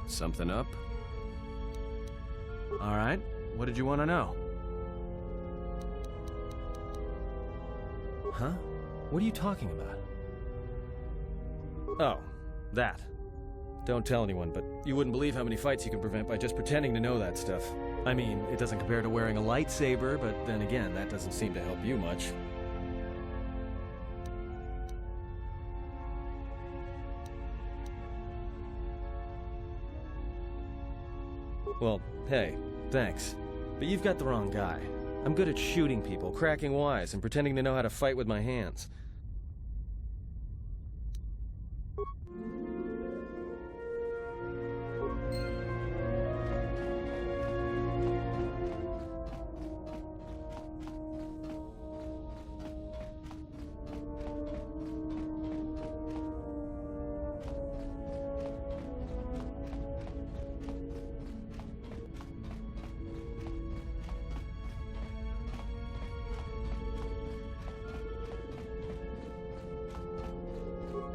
Something up? All right, what did you want to know? Huh? What are you talking about? Oh, that. Don't tell anyone, but you wouldn't believe how many fights you can prevent by just pretending to know that stuff. I mean, it doesn't compare to wearing a lightsaber, but then again, that doesn't seem to help you much. Well, hey, thanks. But you've got the wrong guy. I'm good at shooting people, cracking wise, and pretending to know how to fight with my hands.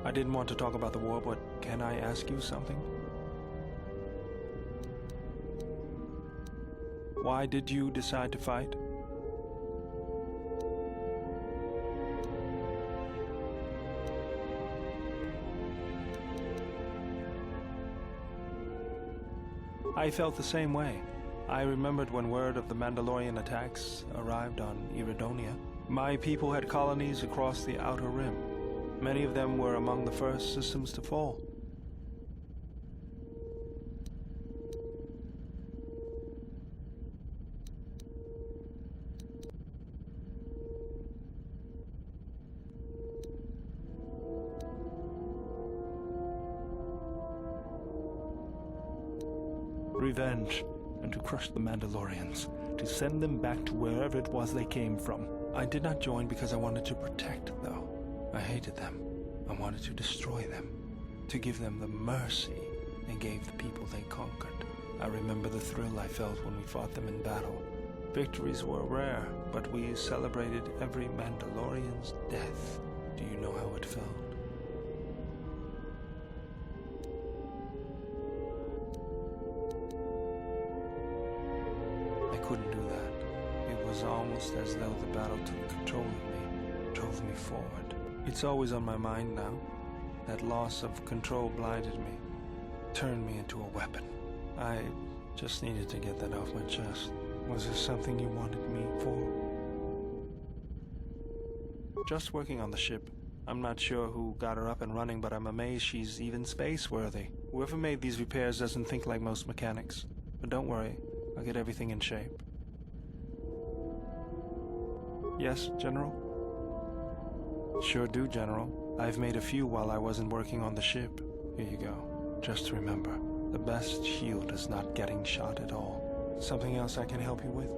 I didn't want to talk about the war, but can I ask you something? Why did you decide to fight? I felt the same way. I remembered when word of the Mandalorian attacks arrived on Iridonia. My people had colonies across the Outer Rim. Many of them were among the first systems to fall. Revenge, and to crush the Mandalorians, to send them back to wherever it was they came from. I did not join because I wanted to protect, though. I hated them. I wanted to destroy them, to give them the mercy they gave the people they conquered. I remember the thrill I felt when we fought them in battle. Victories were rare, but we celebrated every Mandalorian's death. Do you know how it felt? I couldn't do that. It was almost as though the battle took control of me, drove me forward. It's always on my mind now. That loss of control blinded me, turned me into a weapon. I just needed to get that off my chest. Was there something you wanted me for? Just working on the ship. I'm not sure who got her up and running, but I'm amazed she's even space-worthy. Whoever made these repairs doesn't think like most mechanics. But don't worry, I'll get everything in shape. Yes, General? Sure do, General. I've made a few while I wasn't working on the ship. Here you go. Just remember, the best shield is not getting shot at all. Something else I can help you with?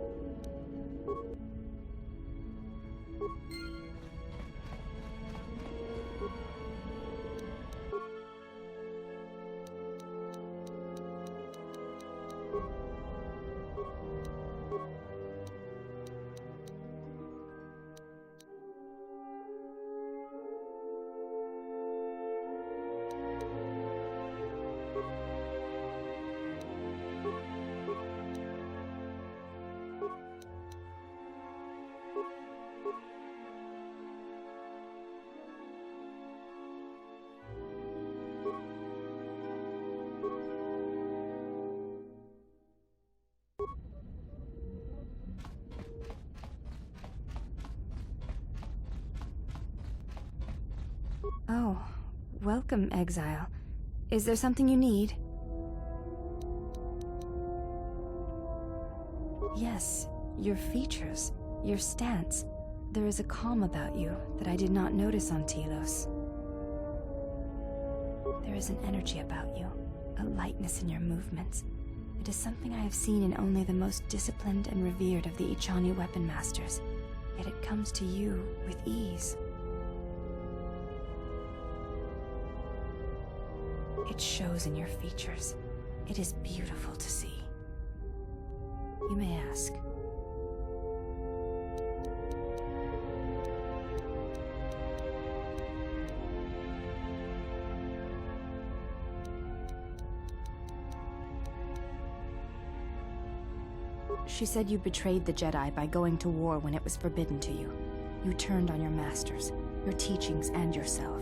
Oh, welcome, Exile. Is there something you need? Yes, your features, your stance. There is a calm about you that I did not notice on Telos. There is an energy about you, a lightness in your movements. It is something I have seen in only the most disciplined and revered of the Ichani weapon masters, yet it comes to you with ease. It shows in your features. It is beautiful to see. You may ask. She said you betrayed the Jedi by going to war when it was forbidden to you. You turned on your masters, your teachings, and yourself.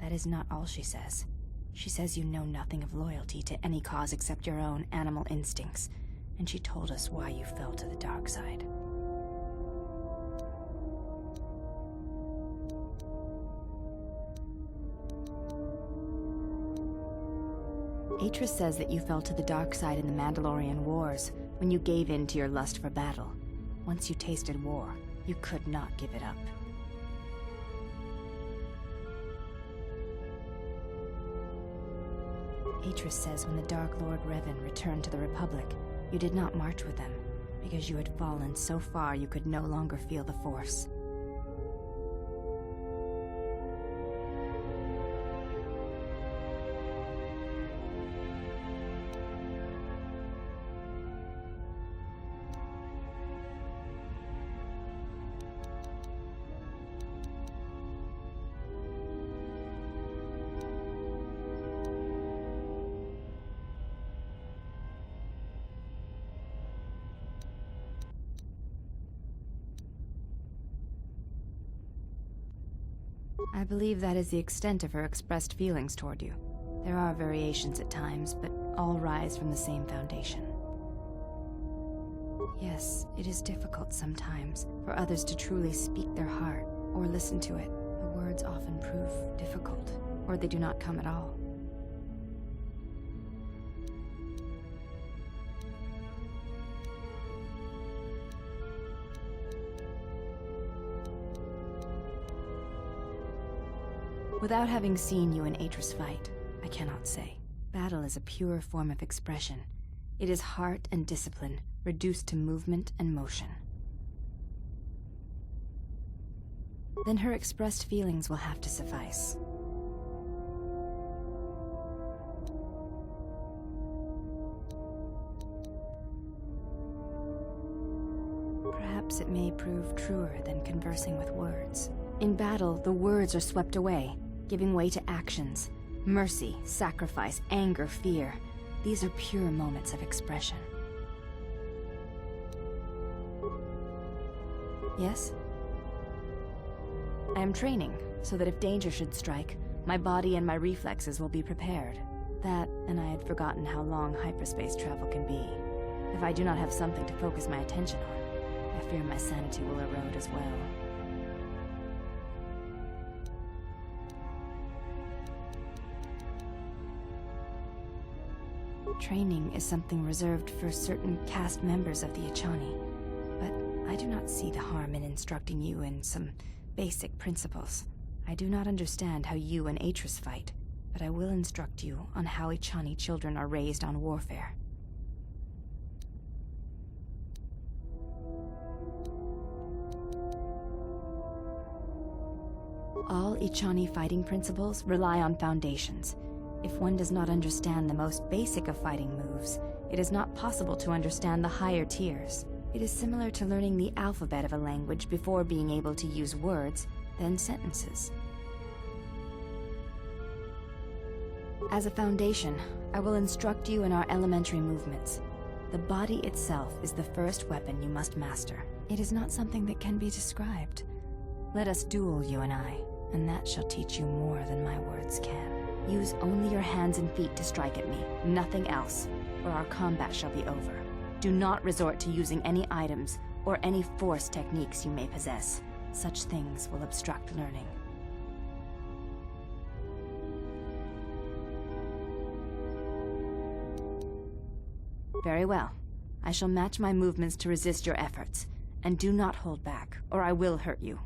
That is not all she says. She says you know nothing of loyalty to any cause except your own animal instincts, and she told us why you fell to the dark side. Atris says that you fell to the dark side in the Mandalorian Wars, when you gave in to your lust for battle. Once you tasted war, you could not give it up. Atris says when the Dark Lord Revan returned to the Republic, you did not march with them, because you had fallen so far you could no longer feel the Force. I believe that is the extent of her expressed feelings toward you. There are variations at times, but all rise from the same foundation. Yes, it is difficult sometimes for others to truly speak their heart or listen to it. The words often prove difficult, or they do not come at all. Without having seen you and Atris fight, I cannot say. Battle is a pure form of expression. It is heart and discipline, reduced to movement and motion. Then her expressed feelings will have to suffice. Perhaps it may prove truer than conversing with words. In battle, the words are swept away, giving way to actions. Mercy, sacrifice, anger, fear. These are pure moments of expression. Yes? I am training, so that if danger should strike, my body and my reflexes will be prepared. That, and I had forgotten how long hyperspace travel can be. If I do not have something to focus my attention on, I fear my sanity will erode as well. Training is something reserved for certain caste members of the Echani, but I do not see the harm in instructing you in some basic principles. I do not understand how you and Atris fight, but I will instruct you on how Echani children are raised on warfare. All Echani fighting principles rely on foundations. If one does not understand the most basic of fighting moves, it is not possible to understand the higher tiers. It is similar to learning the alphabet of a language before being able to use words, then sentences. As a foundation, I will instruct you in our elementary movements. The body itself is the first weapon you must master. It is not something that can be described. Let us duel, you and I, and that shall teach you more than my words can. Use only your hands and feet to strike at me, nothing else, or our combat shall be over. Do not resort to using any items or any force techniques you may possess. Such things will obstruct learning. Very well. I shall match my movements to resist your efforts, and do not hold back, or I will hurt you.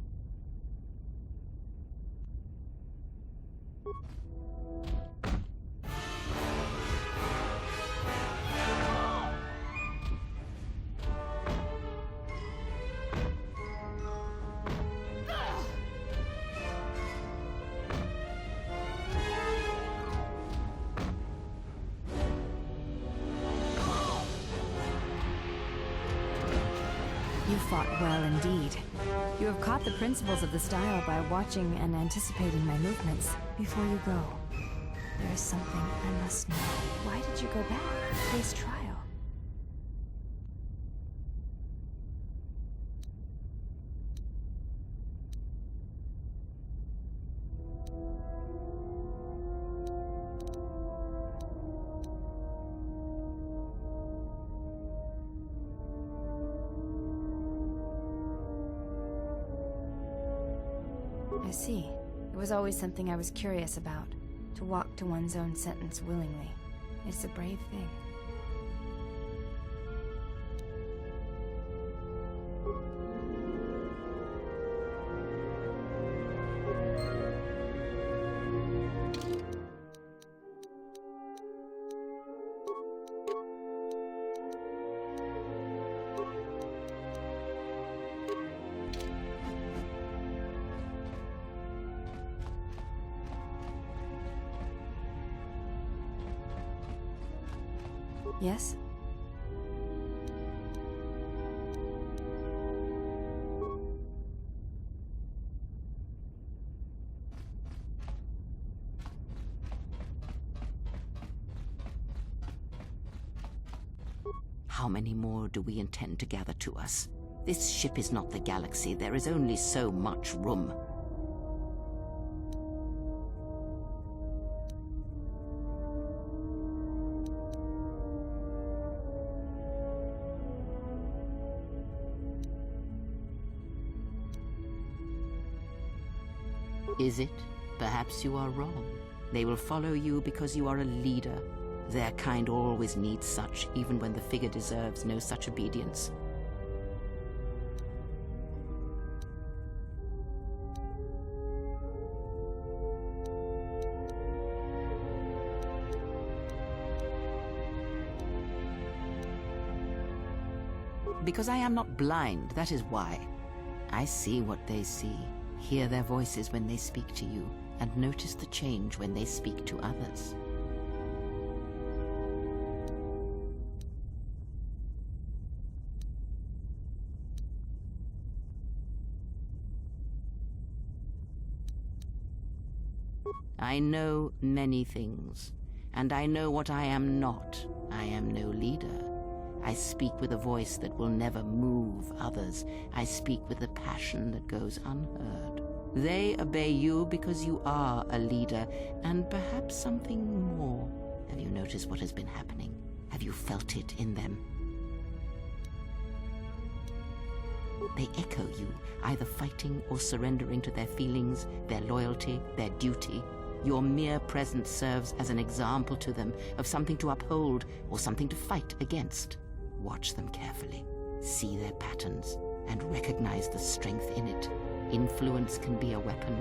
You fought well indeed. You have caught the principles of the style by watching and anticipating my movements. Before you go, there is something I must know. Why did you go back? Face trial. I see. It was always something I was curious about. To walk to one's own sentence willingly. It's a brave thing. Yes? How many more do we intend to gather to us? This ship is not the galaxy. There is only so much room. Is it? Perhaps you are wrong. They will follow you because you are a leader. Their kind always needs such, even when the figure deserves no such obedience. Because I am not blind, that is why. I see what they see. Hear their voices when they speak to you, and notice the change when they speak to others. I know many things, and I know what I am not. I am no leader. I speak with a voice that will never move others. I speak with a passion that goes unheard. They obey you because you are a leader, and perhaps something more. Have you noticed what has been happening? Have you felt it in them? They echo you, either fighting or surrendering to their feelings, their loyalty, their duty. Your mere presence serves as an example to them of something to uphold or something to fight against. Watch them carefully, see their patterns, and recognize the strength in it. Influence can be a weapon,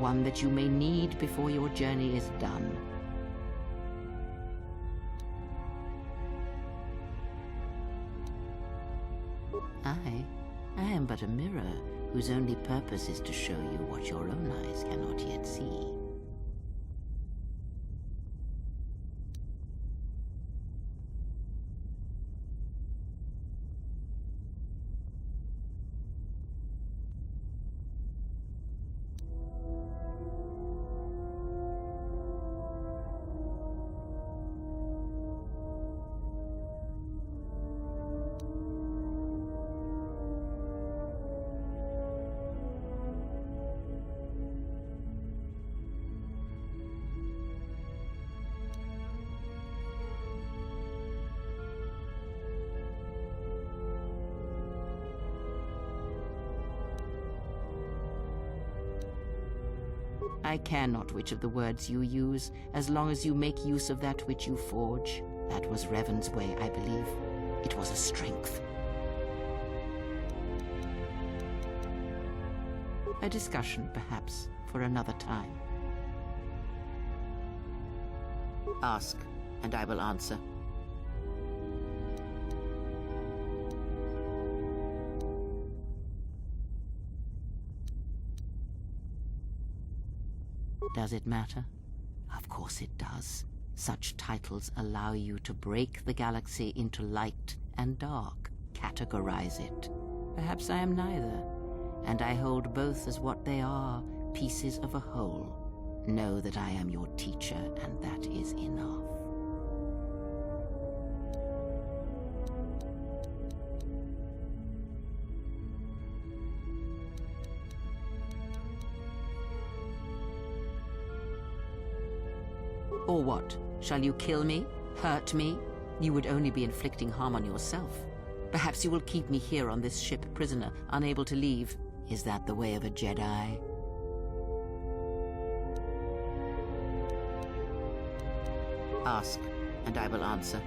one that you may need before your journey is done. I am but a mirror whose only purpose is to show you what your own eyes cannot yet see. I care not which of the words you use, as long as you make use of that which you forge. That was Revan's way, I believe. It was a strength. A discussion, perhaps, for another time. Ask, and I will answer. Does it matter? Of course it does. Such titles allow you to break the galaxy into light and dark, categorize it. Perhaps I am neither, and I hold both as what they are, pieces of a whole. Know that I am your teacher, and that is enough. Or what? Shall you kill me? Hurt me? You would only be inflicting harm on yourself. Perhaps you will keep me here on this ship prisoner, unable to leave. Is that the way of a Jedi? Ask, and I will answer.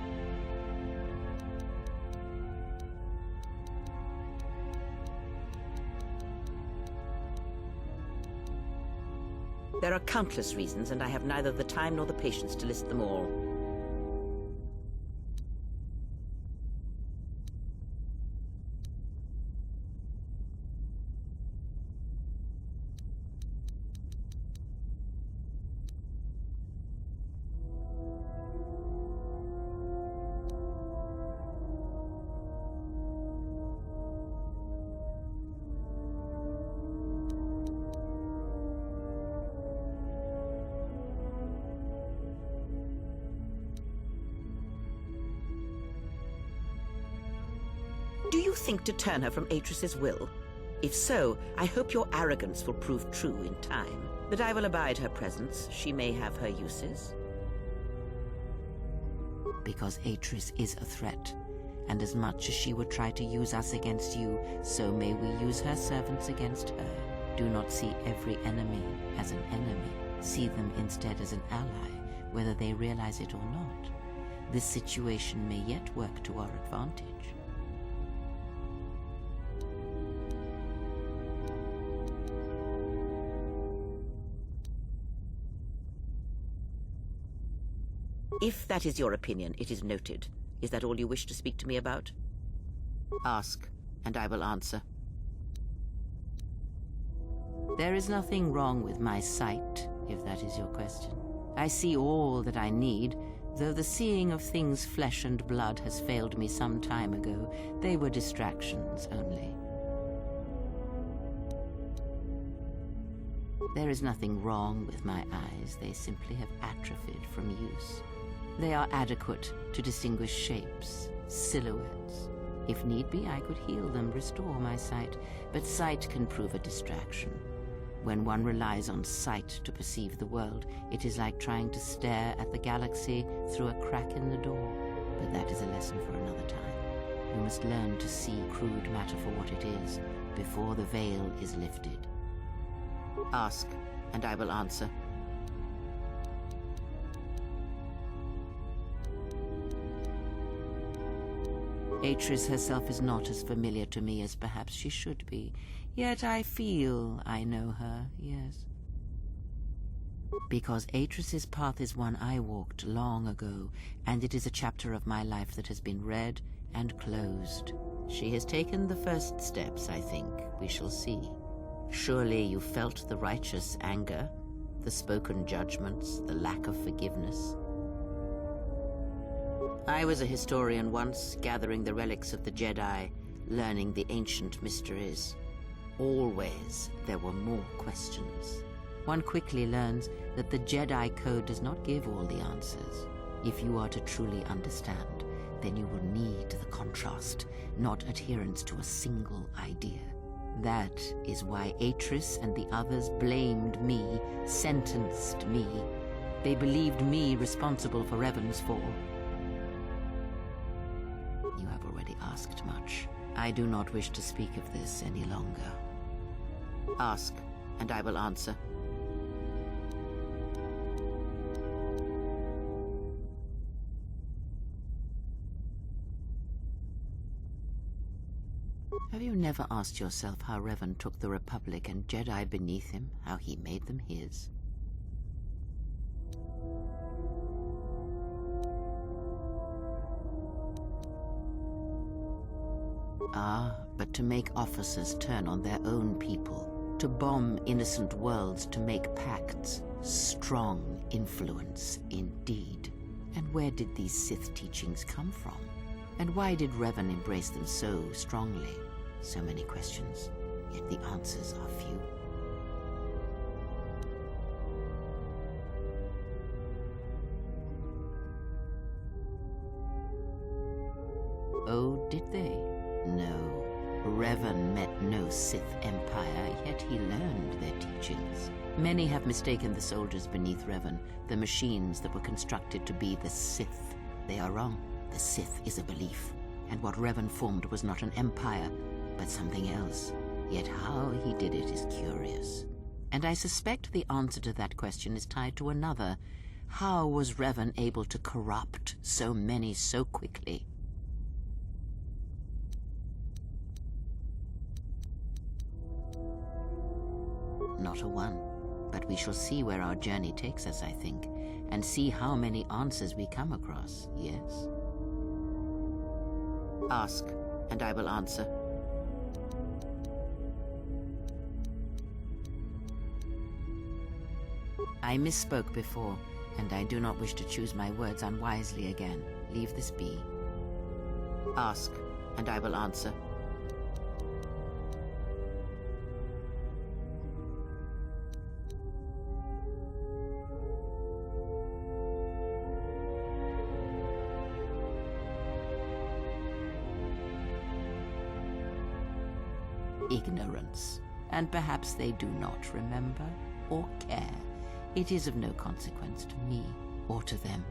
There are countless reasons, and I have neither the time nor the patience to list them all. Do you think to turn her from Atris's will? If so, I hope your arrogance will prove true in time. That I will abide her presence. She may have her uses. Because Atris is a threat, and as much as she would try to use us against you, so may we use her servants against her. Do not see every enemy as an enemy. See them instead as an ally, whether they realize it or not. This situation may yet work to our advantage. If that is your opinion, it is noted. Is that all you wish to speak to me about? Ask, and I will answer. There is nothing wrong with my sight, if that is your question. I see all that I need, though the seeing of things flesh and blood has failed me some time ago. They were distractions only. There is nothing wrong with my eyes. They simply have atrophied from use. They are adequate to distinguish shapes, silhouettes. If need be, I could heal them, restore my sight, but sight can prove a distraction. When one relies on sight to perceive the world, it is like trying to stare at the galaxy through a crack in the door. But that is a lesson for another time. You must learn to see crude matter for what it is, before the veil is lifted. Ask, and I will answer. Atris herself is not as familiar to me as perhaps she should be, yet I feel I know her, yes. Because Atris's path is one I walked long ago, and it is a chapter of my life that has been read and closed. She has taken the first steps, I think. We shall see. Surely you felt the righteous anger, the spoken judgments, the lack of forgiveness. I was a historian once, gathering the relics of the Jedi, learning the ancient mysteries. Always there were more questions. One quickly learns that the Jedi Code does not give all the answers. If you are to truly understand, then you will need the contrast, not adherence to a single idea. That is why Atris and the others blamed me, sentenced me. They believed me responsible for Revan's fall. You have already asked much. I do not wish to speak of this any longer. Ask, and I will answer. Have you never asked yourself how Revan took the Republic and Jedi beneath him, how he made them his? Ah, but to make officers turn on their own people, to bomb innocent worlds, to make pacts, strong influence indeed. And where did these Sith teachings come from? And why did Revan embrace them so strongly? So many questions, yet the answers are few. Oh, did they? No. Revan met no Sith empire, yet he learned their teachings. Many have mistaken the soldiers beneath Revan, the machines that were constructed to be the Sith. They are wrong. The Sith is a belief, and what Revan formed was not an empire, but something else. Yet how he did it is curious. And I suspect the answer to that question is tied to another. How was Revan able to corrupt so many so quickly? Not a one. But we shall see where our journey takes us, I think, and see how many answers we come across, yes? Ask, and I will answer. I misspoke before, and I do not wish to choose my words unwisely again. Leave this be. Ask, and I will answer. Ignorance, and perhaps they do not remember or care. It is of no consequence to me or to them.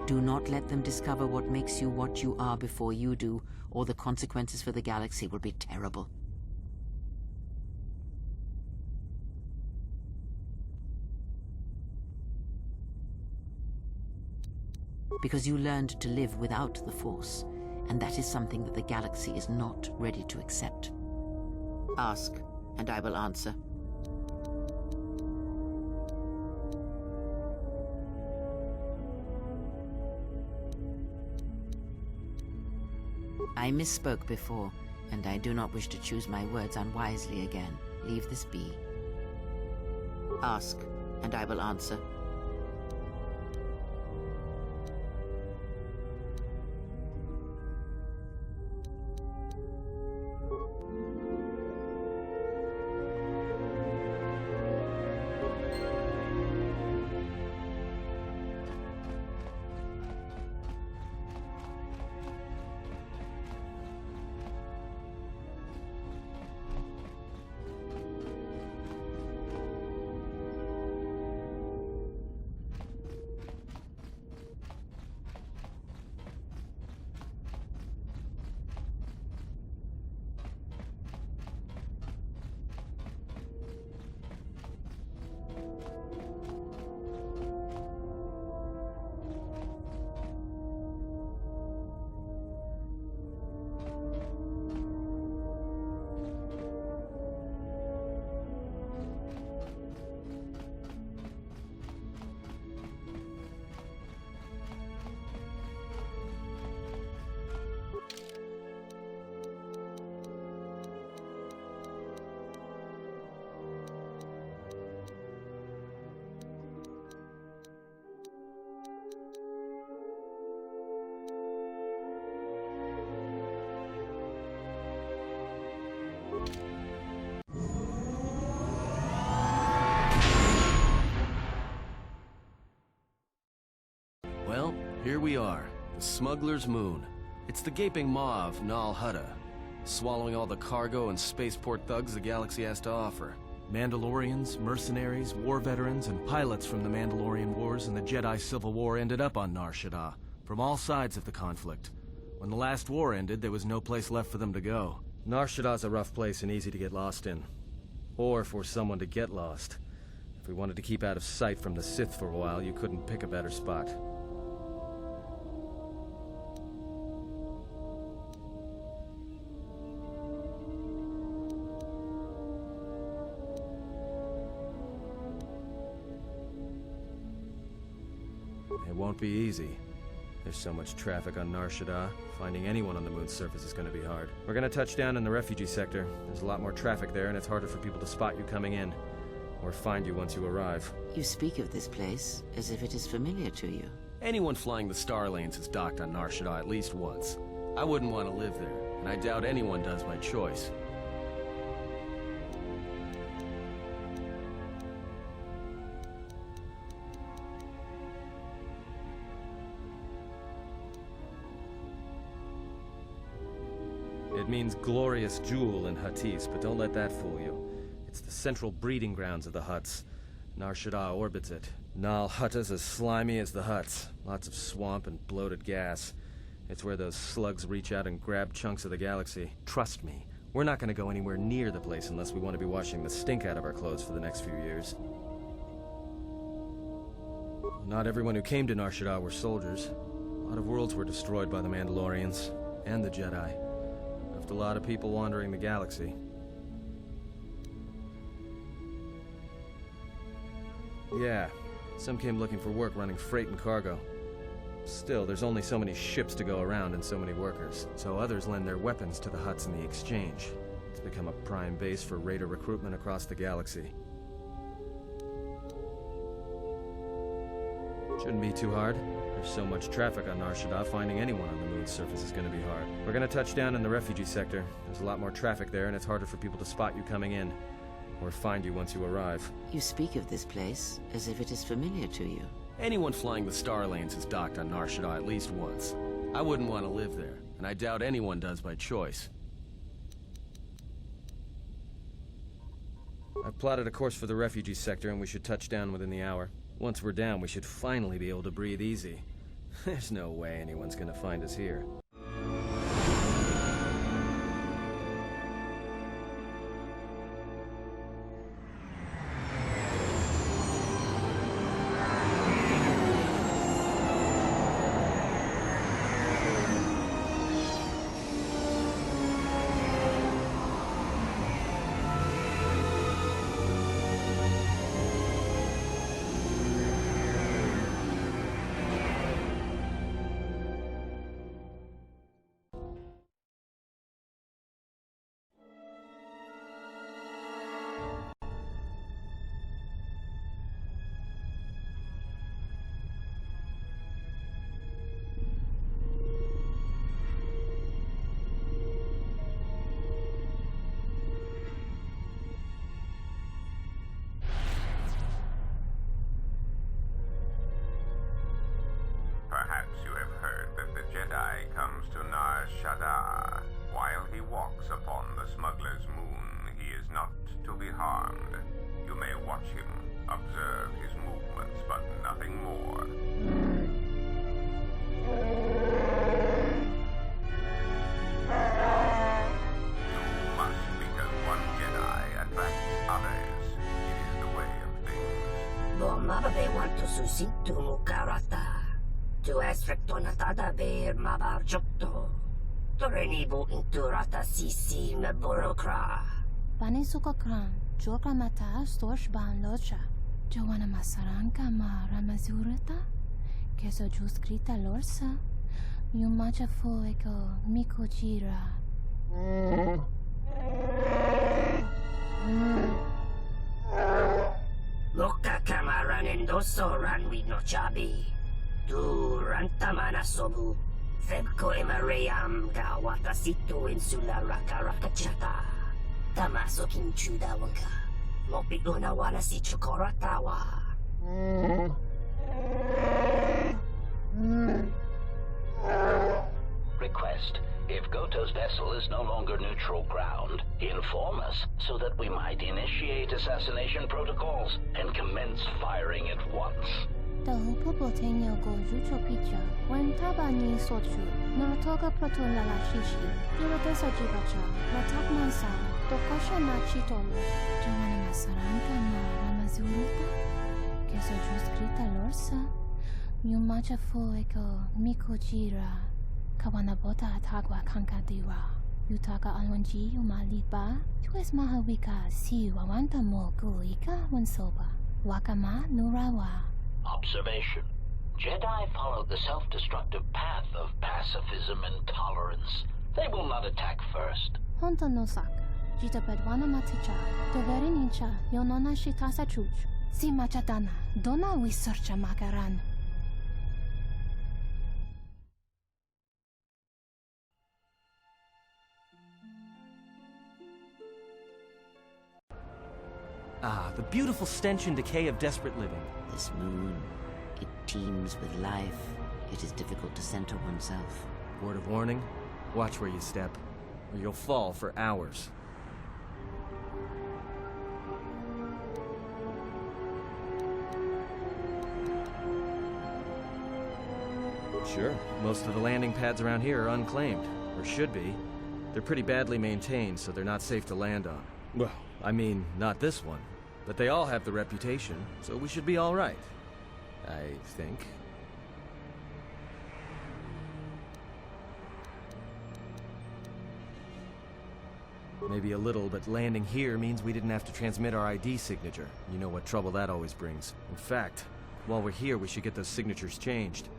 Do not let them discover what makes you what you are before you do, or the consequences for the galaxy will be terrible. Because you learned to live without the Force, and that is something that the galaxy is not ready to accept. Ask, and I will answer. I misspoke before, and I do not wish to choose my words unwisely again. Leave this be. Ask, and I will answer. Here we are, the Smuggler's Moon. It's the gaping maw of Hutt, swallowing all the cargo and spaceport thugs the galaxy has to offer. Mandalorians, mercenaries, war veterans, and pilots from the Mandalorian Wars and the Jedi Civil War ended up on Shaddaa, from all sides of the conflict. When the last war ended, there was no place left for them to go. Shaddaa's a rough place and easy to get lost in. Or for someone to get lost. If we wanted to keep out of sight from the Sith for a while, you couldn't pick a better spot. It won't be easy. There's so much traffic on Shaddaa. Finding anyone on the moon's surface is going to be hard. We're going to touch down in the Refugee sector. There's a lot more traffic there, and it's harder for people to spot you coming in. Or find you once you arrive. You speak of this place as if it is familiar to you. Anyone flying the Star Lanes has docked on Shaddaa at least once. I wouldn't want to live there, and I doubt anyone does by choice. It means glorious jewel in Huttese, but don't let that fool you. It's the central breeding grounds of the Hutts. Shaddaa orbits it. Hutt's as slimy as the Hutts. Lots of swamp and bloated gas. It's where those slugs reach out and grab chunks of the galaxy. Trust me, we're not going to go anywhere near the place unless we want to be washing the stink out of our clothes for the next few years. Not everyone who came to Shaddaa were soldiers. A lot of worlds were destroyed by the Mandalorians and the Jedi. Left a lot of people wandering the galaxy. Yeah, some came looking for work running freight and cargo. Still, there's only so many ships to go around and so many workers, so others lend their weapons to the Hutts in the exchange. It's become a prime base for raider recruitment across the galaxy. Shouldn't be too hard. There's so much traffic on Shaddaa, finding anyone on the moon's surface is going to be hard. We're going to touch down in the Refugee sector. There's a lot more traffic there, and it's harder for people to spot you coming in. Or find you once you arrive. You speak of this place as if it is familiar to you. Anyone flying the Star Lanes has docked on Shaddaa at least once. I wouldn't want to live there, and I doubt anyone does by choice. I've plotted a course for the Refugee sector, and we should touch down within the hour. Once we're down, we should finally be able to breathe easy. There's no way anyone's gonna find us here. Perhaps you have heard that the Jedi comes to Shaddaa. While he walks upon the Smuggler's Moon, he is not to be harmed. You may watch him, observe his movements, but nothing more. You must, because one Jedi attracts others. It is the way of things. Bomabe want to susitu mukarata. Tu esrecto natada beer mabarjokto. Torenibu inturata sisi me burokra. Panisukakran, joka mata storch ban locha. Joana masaranka ma ramazurata. Keso juskrita lorsa. Yumacha fuego mikojira. Loka kamaran endoso ranwi no chabi. Tu rantamana sobu. Febko emareyam gawata situ insula raka rakachata. Tamaso kinchuda wanka. Mopigona wala si chokoratawa. Request. If Goto's vessel is no longer neutral ground, inform us so that we might initiate assassination protocols and commence firing at once. The Lupo Botenyo go Jucho Picha, when Tabani Sochu, Narutoga Proton la Shishi, Dirotesa Jibacha, Latak Mansa, Tokosha Machitolo, Joana Masaranka ma Ramazuruta, Keso Juskrita Lorsa, Yumacha Fueko, Mikojira, Kawanabota Atagwa Kankadiwa, Yutaka Alwanji Umaliba, Tues Mahawika, Si Wawanta Mo Guika Wansoba, Wakama Nurawa. Observation. Jedi follow the self-destructive path of pacifism and tolerance. They will not attack first. Honto no Saka, Jita Pedwana Maticha, Toveri Nincha, Yonona Shitasa Chuch, Si Machadana, Dona Wisarcha Makaran. Ah, the beautiful stench and decay of desperate living. This moon, it teems with life. It is difficult to center oneself. Word of warning, watch where you step, or you'll fall for hours. Sure, most of the landing pads around here are unclaimed, or should be. They're pretty badly maintained, so they're not safe to land on. Well, I mean, not this one. But they all have the reputation, so we should be all right. I think. Maybe a little, but landing here means we didn't have to transmit our ID signature. You know what trouble that always brings. In fact, while we're here, we should get those signatures changed.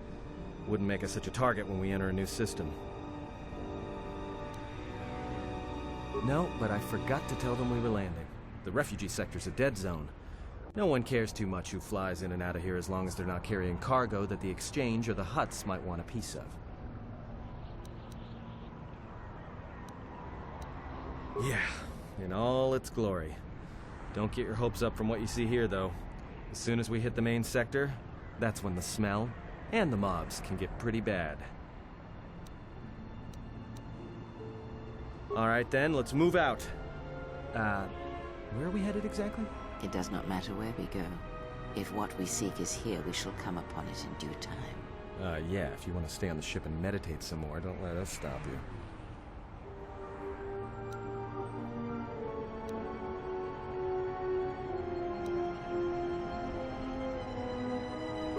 Wouldn't make us such a target when we enter a new system. No, but I forgot to tell them we were landing. The refugee sector's a dead zone. No one cares too much who flies in and out of here as long as they're not carrying cargo that the Exchange or the Hutts might want a piece of. Yeah, in all its glory. Don't get your hopes up from what you see here, though. As soon as we hit the main sector, that's when the smell and the mobs can get pretty bad. All right then, let's move out. Where are we headed exactly? It does not matter where we go. If what we seek is here, we shall come upon it in due time. Yeah, if you want to stay on the ship and meditate some more, don't let us stop you.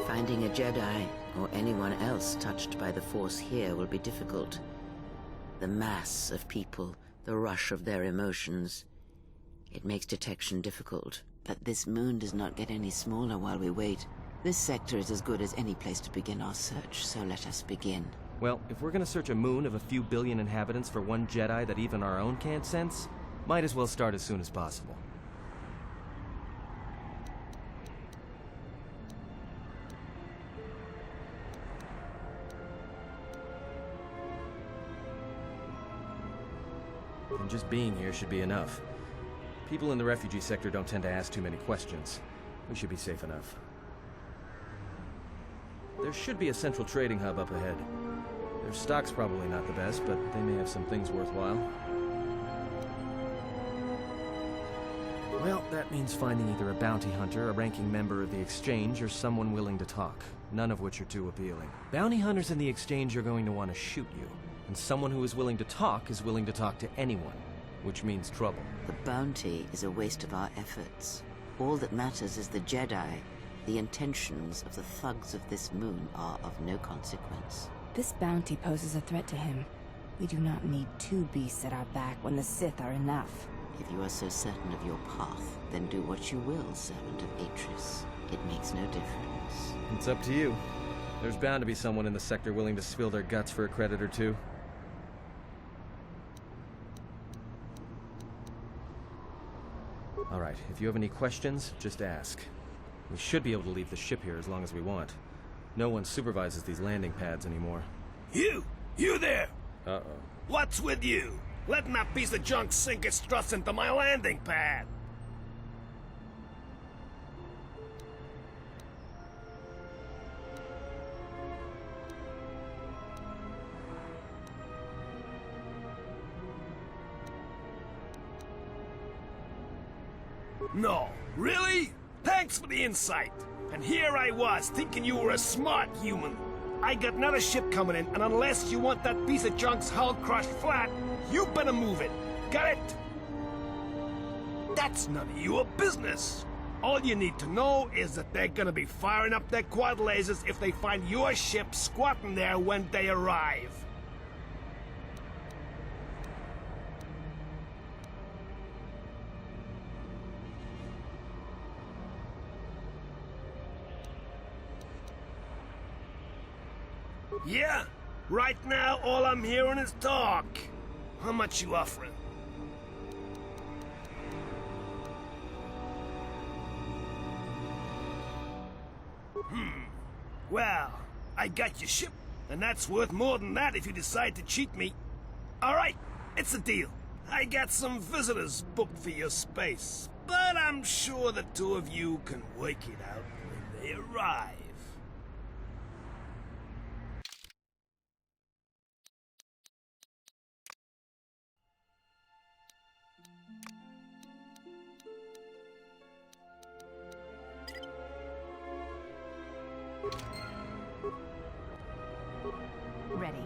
Finding a Jedi, or anyone else touched by the Force here, will be difficult. The mass of people, the rush of their emotions. It makes detection difficult. But this moon does not get any smaller while we wait. This sector is as good as any place to begin our search, so let us begin. Well, if we're gonna search a moon of a few billion inhabitants for one Jedi that even our own can't sense, might as well start as soon as possible. And just being here should be enough. People in the refugee sector don't tend to ask too many questions. We should be safe enough. There should be a central trading hub up ahead. Their stock's probably not the best, but they may have some things worthwhile. Well, that means finding either a bounty hunter, a ranking member of the Exchange, or someone willing to talk, none of which are too appealing. Bounty hunters in the Exchange are going to want to shoot you, and someone who is willing to talk to anyone, which means trouble. The bounty is a waste of our efforts. All that matters is the Jedi. The intentions of the thugs of this moon are of no consequence. This bounty poses a threat to him. We do not need two beasts at our back when the Sith are enough. If you are so certain of your path, then do what you will, servant of Atris. It makes no difference. It's up to you. There's bound to be someone in the sector willing to spill their guts for a credit or two. Alright, if you have any questions, just ask. We should be able to leave the ship here as long as we want. No one supervises these landing pads anymore. You there! Uh-oh. What's with you? Letting that piece of junk sink its struts into my landing pad! No, really? Thanks for the insight. And here I was, thinking you were a smart human. I got another ship coming in, and unless you want that piece of junk's hull crushed flat, you better move it. Got it? That's none of your business. All you need to know is that they're gonna be firing up their quad lasers if they find your ship squatting there when they arrive. Yeah, right now all I'm hearing is talk. How much you offering? Well, I got your ship, and that's worth more than that if you decide to cheat me. All right, it's a deal. I got some visitors booked for your space, but I'm sure the two of you can work it out when they arrive. Ready.